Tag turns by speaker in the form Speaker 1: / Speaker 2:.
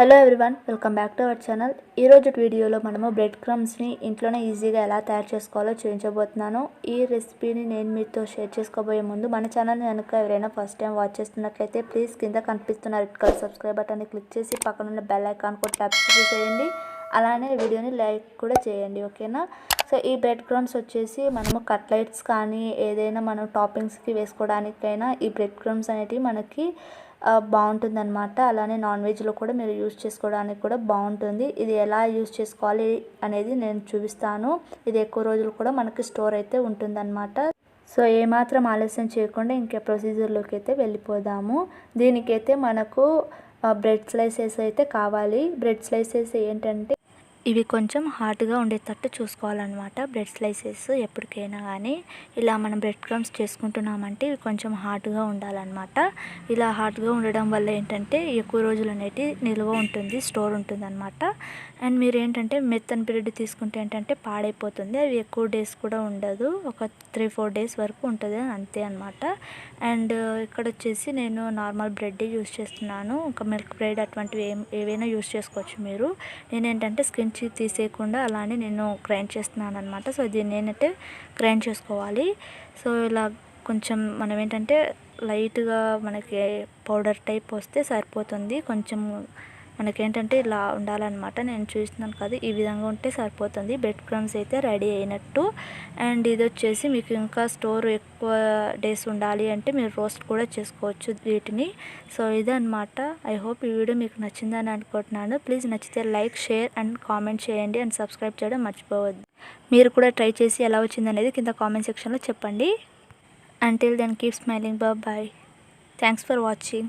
Speaker 1: Hello everyone, welcome back to our channel. ఈరోజు వీడియోలో మనము బ్రెడ్ క్రమ్స్ని ఇంట్లోనే ఈజీగా ఎలా తయారు చేసుకోవాలో చూపించబోతున్నాను. ఈ రెసిపీని నేను మీతో షేర్ చేసుకోబోయే ముందు మన ఛానల్ని కనుక ఎవరైనా ఫస్ట్ టైం వాచ్ చేస్తున్నట్లయితే ప్లీజ్ కింద కనిపిస్తున్న రెడ్ కలర్ సబ్స్క్రైబ్ బటన్ని క్లిక్ చేసి పక్కనున్న బెల్ ఐకాన్ కూడా ట్యాప్ చేయండి. అలానే వీడియోని లైక్ కూడా చేయండి, ఓకేనా. సో ఈ బ్రెడ్ క్రమ్స్ వచ్చేసి మనము కట్లెట్స్ కానీ ఏదైనా మనం టాపింగ్స్కి వేసుకోవడానికైనా ఈ బ్రెడ్ క్రమ్స్ అనేటివి మనకి బాగుంటుందన్నమాట. అలానే నాన్ వెజ్లో కూడా మీరు యూజ్ చేసుకోవడానికి కూడా బాగుంటుంది. ఇది ఎలా యూజ్ చేసుకోవాలి అనేది నేను చూపిస్తాను. ఇది ఎక్కువ రోజులు కూడా మనకి స్టోర్ అయితే ఉంటుందన్నమాట. సో ఏమాత్రం ఆలస్యం చేయకుండా ఇంకే ప్రొసీజర్లోకి అయితే వెళ్ళిపోదాము. దీనికైతే మనకు బ్రెడ్ స్లైసెస్ అయితే కావాలి. బ్రెడ్ స్లైసెస్ ఏంటంటే ఇవి కొంచెం హాట్గా ఉండేటట్టు చూసుకోవాలన్నమాట. బ్రెడ్ స్లైసెస్ ఎప్పటికైనా కానీ ఇలా మనం బ్రెడ్ క్రమ్స్ చేసుకుంటున్నామంటే ఇవి కొంచెం హాట్గా ఉండాలన్నమాట. ఇలా హాట్గా ఉండడం వల్ల ఏంటంటే ఎక్కువ రోజులు అనేటి నిల్వ ఉంటుంది, స్టోర్ ఉంటుంది అనమాట. అండ్ మీరు ఏంటంటే మెత్తని బ్రెడ్ తీసుకుంటే ఏంటంటే పాడైపోతుంది, అవి ఎక్కువ డేస్ కూడా ఉండదు, ఒక 3-4 డేస్ వరకు ఉంటుంది అంతే అనమాట. అండ్ ఇక్కడ వచ్చేసి నేను నార్మల్ బ్రెడ్ యూస్ చేస్తున్నాను. ఒక మిల్క్ బ్రెడ్ అటువంటివి ఏవైనా యూస్ చేసుకోవచ్చు మీరు. నేనేంటంటే స్కిన్ తీసేయకుండా అలానే నేను గ్రైండ్ చేస్తున్నాను అనమాట. సో దీన్ని ఏంటంటే గ్రైండ్ చేసుకోవాలి. సో ఇలా కొంచెం మనం ఏంటంటే లైట్గా మనకి పౌడర్ టైప్ వస్తే సరిపోతుంది. కొంచెం మనకేంటంటే ఇలా ఉండాలన్నమాట. నేను చూస్తున్నాను కదా, ఈ విధంగా ఉంటే సరిపోతుంది. బ్రెడ్ క్రమ్స్ అయితే రెడీ అయినట్టు. అండ్ ఇది వచ్చేసి మీకు ఇంకా స్టోర్ ఎక్కువ డేస్ ఉండాలి అంటే మీరు రోస్ట్ కూడా చేసుకోవచ్చు వీటిని. సో ఇదన్నమాట. ఐ హోప్ ఈ వీడియో మీకు నచ్చిందని అనుకుంటున్నాను. ప్లీజ్ నచ్చితే లైక్, షేర్ అండ్ కామెంట్ చేయండి. అండ్ సబ్స్క్రైబ్ చేయడం మర్చిపోవద్దు. మీరు కూడా ట్రై చేసి ఎలా వచ్చిందనేది కింద కామెంట్ సెక్షన్లో చెప్పండి. Until then, keep smiling. Bye bye. Thanks for watching.